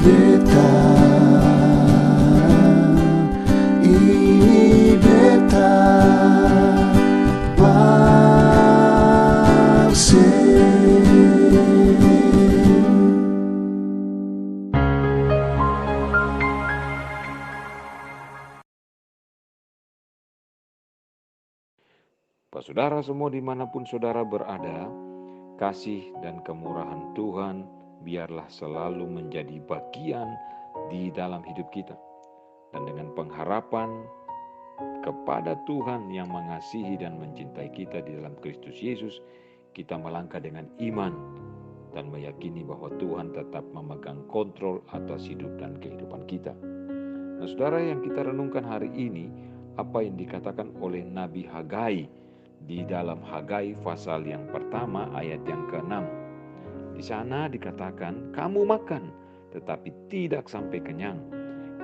beta, ini beta Saudara semua dimanapun saudara berada, kasih dan kemurahan Tuhan biarlah selalu menjadi bagian di dalam hidup kita. Dan dengan pengharapan kepada Tuhan yang mengasihi dan mencintai kita di dalam Kristus Yesus, kita melangkah dengan iman dan meyakini bahwa Tuhan tetap memegang kontrol atas hidup dan kehidupan kita. Nah, saudara, yang kita renungkan hari ini, apa yang dikatakan oleh Nabi Hagai di dalam Hagai pasal yang pertama ayat yang ke-6. Di sana dikatakan, kamu makan tetapi tidak sampai kenyang.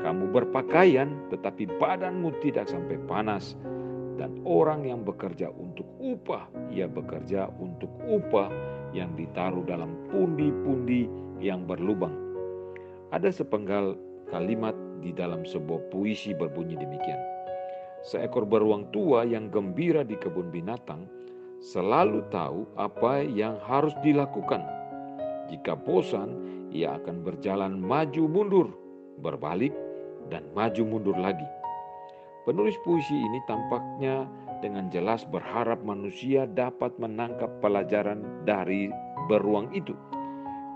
Kamu berpakaian tetapi badanmu tidak sampai panas. Dan orang yang bekerja untuk upah, ia bekerja untuk upah yang ditaruh dalam pundi-pundi yang berlubang. Ada sepenggal kalimat di dalam sebuah puisi berbunyi demikian. Seekor beruang tua yang gembira di kebun binatang selalu tahu apa yang harus dilakukan. Jika bosan, ia akan berjalan maju mundur, berbalik, dan maju mundur lagi. Penulis puisi ini tampaknya dengan jelas berharap manusia dapat menangkap pelajaran dari beruang itu.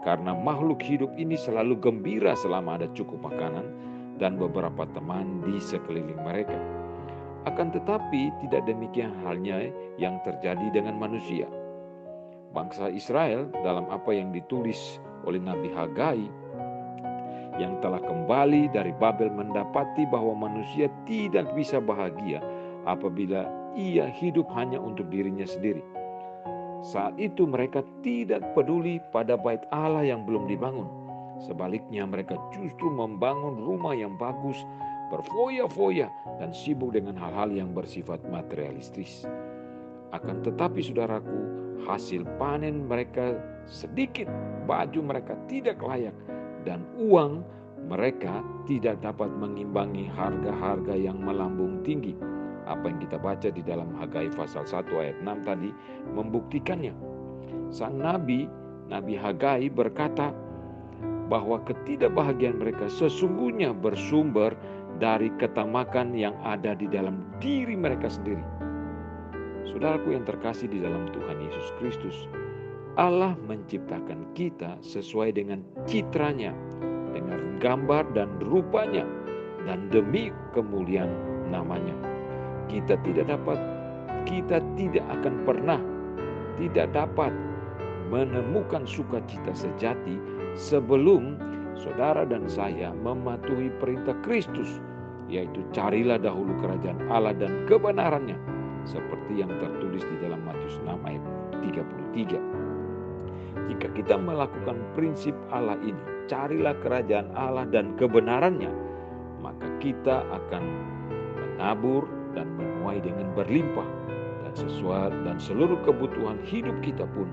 Karena makhluk hidup ini selalu gembira selama ada cukup makanan dan beberapa teman di sekeliling mereka. Akan tetapi tidak demikian halnya yang terjadi dengan manusia. Bangsa Israel dalam apa yang ditulis oleh Nabi Hagai yang telah kembali dari Babel mendapati bahwa manusia tidak bisa bahagia apabila ia hidup hanya untuk dirinya sendiri. Saat itu mereka tidak peduli pada bait Allah yang belum dibangun. Sebaliknya mereka justru membangun rumah yang bagus, berfoya-foya dan sibuk dengan hal-hal yang bersifat materialistis. Akan tetapi saudaraku, hasil panen mereka sedikit, baju mereka tidak layak, dan uang mereka tidak dapat mengimbangi harga-harga yang melambung tinggi. Apa yang kita baca di dalam Hagai pasal 1 ayat 6 tadi membuktikannya. Sang Nabi Hagai berkata bahwa ketidakbahagiaan mereka sesungguhnya bersumber dari ketamakan yang ada di dalam diri mereka sendiri. Saudaraku yang terkasih di dalam Tuhan Yesus Kristus, Allah menciptakan kita sesuai dengan citranya, dengan gambar dan rupanya, dan demi kemuliaan namanya. Kita tidak akan pernah tidak dapat menemukan sukacita sejati sebelum saudara dan saya mematuhi perintah Kristus, yaitu carilah dahulu kerajaan Allah dan kebenarannya, seperti yang tertulis di dalam Matius 6 ayat 33. Jika kita melakukan prinsip Allah ini, carilah kerajaan Allah dan kebenarannya, maka kita akan menabur dan menuai dengan berlimpah, dan seluruh kebutuhan hidup kita pun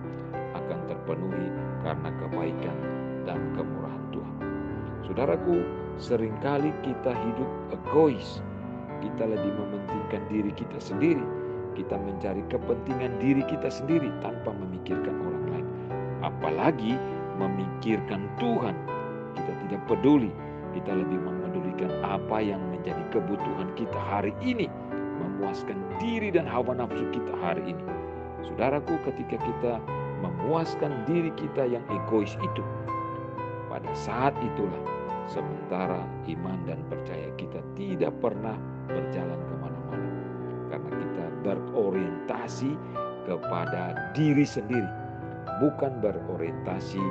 akan terpenuhi karena kebaikan dan kemurahan Tuhan. Saudaraku, seringkali kita hidup egois. Kita lebih mementingkan diri kita sendiri. Kita mencari kepentingan diri kita sendiri tanpa memikirkan orang lain. Apalagi memikirkan Tuhan. Kita tidak peduli. Kita lebih memedulikan apa yang menjadi kebutuhan kita hari ini. Memuaskan diri dan hawa nafsu kita hari ini. Saudaraku, ketika kita memuaskan diri kita yang egois itu, pada saat itulah sementara iman dan percaya kita tidak pernah berjalan kemana-mana. Karena kita berorientasi kepada diri sendiri, bukan berorientasi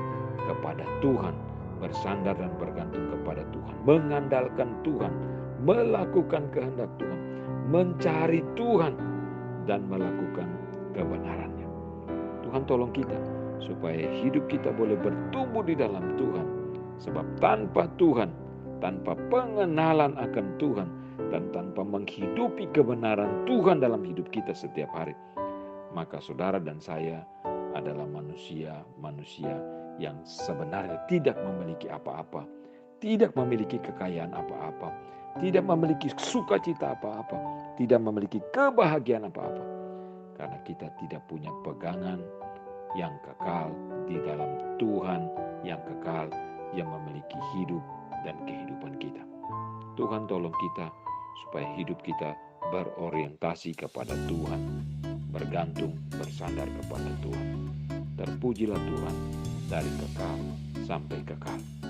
kepada Tuhan, bersandar dan bergantung kepada Tuhan, mengandalkan Tuhan, melakukan kehendak Tuhan, mencari Tuhan, dan melakukan kebenarannya. Tuhan tolong kita supaya hidup kita boleh bertumbuh di dalam Tuhan. Sebab tanpa Tuhan, tanpa pengenalan akan Tuhan, dan tanpa menghidupi kebenaran Tuhan dalam hidup kita setiap hari, maka saudara dan saya adalah manusia yang sebenarnya tidak memiliki apa-apa, tidak memiliki kekayaan apa-apa, tidak memiliki sukacita apa-apa, tidak memiliki kebahagiaan apa-apa. Karena kita tidak punya pegangan yang kekal di dalam Tuhan yang kekal, yang memiliki hidup dan kehidupan kita. Tuhan tolong kita supaya hidup kita berorientasi kepada Tuhan, bergantung, bersandar kepada Tuhan. Terpujilah Tuhan dari kekal sampai kekal.